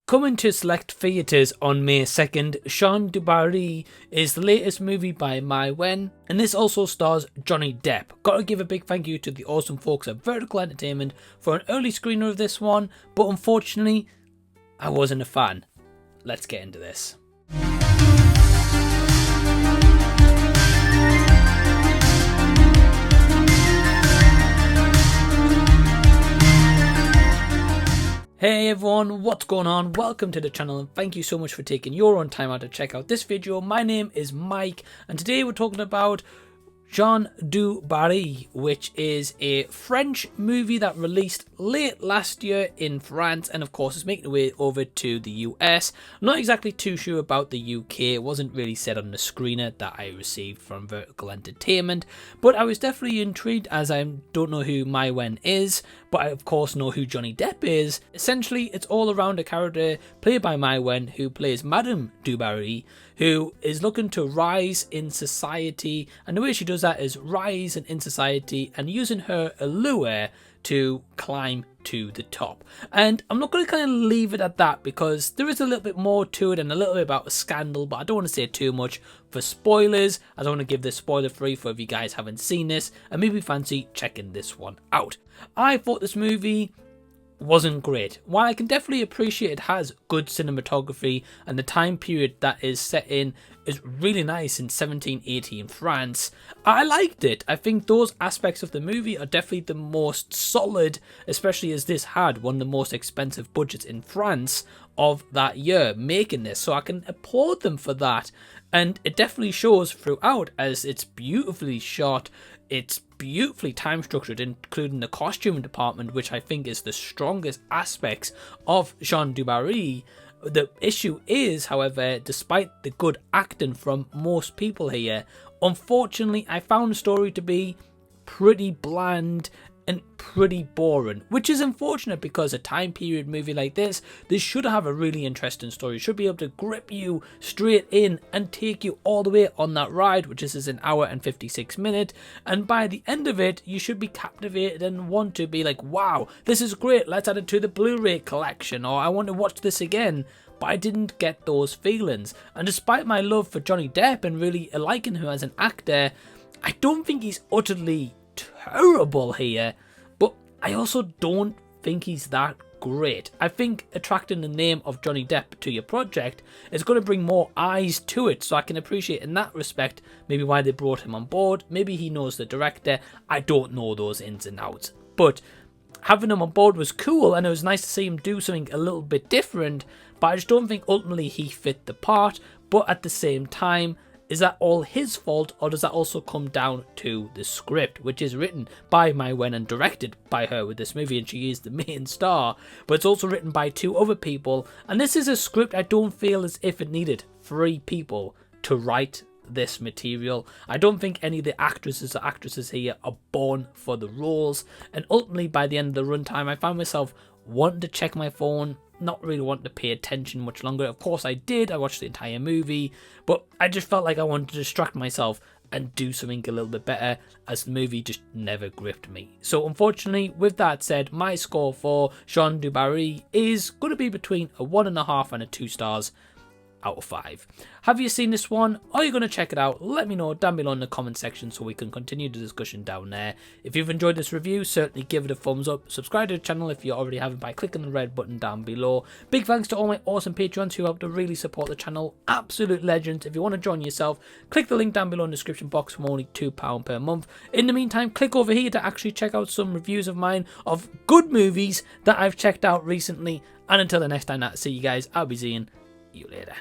Coming to select theatres on May 2nd, Jeanne du Barry is the latest movie by Maïwenn, and this also stars Johnny Depp. Gotta give a big thank you to the awesome folks at Vertical Entertainment for an early screener of this one, but unfortunately, I wasn't a fan. Let's get into this. Hey everyone, what's going on? Welcome to the channel and thank you so much for taking your own time out to check out this video. My name is Mike and today we're talking about Jeanne du Barry, which is a French movie that released late last year in France and of course is making its way over to the US. I'm not exactly too sure about the UK, it wasn't really said on the screener that I received from Vertical Entertainment, but I was definitely intrigued as I don't know who Maiwenn is, but I of course know who Johnny Depp is. Essentially, it's all around a character played by Maiwenn who plays Madame du Barry, who is looking to rise in society, and the way she does that is rise in society and using her allure to climb to the top. And I'm not going to kind of leave it at that because there is a little bit more to it and a little bit about a scandal, but I don't want to say too much for spoilers. I don't want to give this spoiler free for if you guys haven't seen this and maybe fancy checking this one out. I thought this movie wasn't great. While I can definitely appreciate it has good cinematography and the time period that is set in is really nice in 1780 in France, I liked it. I think those aspects of the movie are definitely the most solid, especially as this had one of the most expensive budgets in France of that year making this, so I can applaud them for that. And it definitely shows throughout as it's beautifully shot, it's beautifully time structured, including the costume department, which I think is the strongest aspects of Jeanne du Barry. The issue is, however, despite the good acting from most people here, unfortunately I found the story to be pretty bland and pretty boring, which is unfortunate because a time period movie like this should have a really interesting story. It should be able to grip you straight in and take you all the way on that ride, which is an hour and 56 minutes, and by the end of it you should be captivated and want to be like, wow, this is great, let's add it to the Blu-ray collection, or I want to watch this again. But I didn't get those feelings, and despite my love for Johnny Depp and really liking him as an actor, I don't think he's utterly terrible here, but I also don't think he's that great. I think attracting the name of Johnny Depp to your project is going to bring more eyes to it, so I can appreciate in that respect maybe why they brought him on board. Maybe he knows the director, I don't know those ins and outs, but having him on board was cool and it was nice to see him do something a little bit different, but I just don't think ultimately he fit the part. But at the same time, is that all his fault, or does that also come down to the script, which is written by Maïwenn and directed by her with this movie, and she is the main star, but it's also written by two other people, and this is a script I don't feel as if it needed 3 people to write this material. I don't think any of the actresses here are born for the roles, and ultimately by the end of the runtime I found myself wanting to check my phone, not really wanting to pay attention much longer. Of course I did, I watched the entire movie, but I just felt like I wanted to distract myself and do something a little bit better, as the movie just never gripped me. So unfortunately, with that said, my score for Jeanne du Barry is going to be between a 1.5 and a 2 stars out of 5. Have you seen this one? Are you going to check it out? Let me know down below in the comment section so we can continue the discussion down there. If you've enjoyed this review, certainly give it a thumbs up. Subscribe to the channel if you already haven't by clicking the red button down below. Big thanks to all my awesome patrons who help to really support the channel. Absolute legends. If you want to join yourself, click the link down below in the description box from only £2 per month. In the meantime, click over here to actually check out some reviews of mine of good movies that I've checked out recently. And until the next time I see you guys, I'll be seeing you later.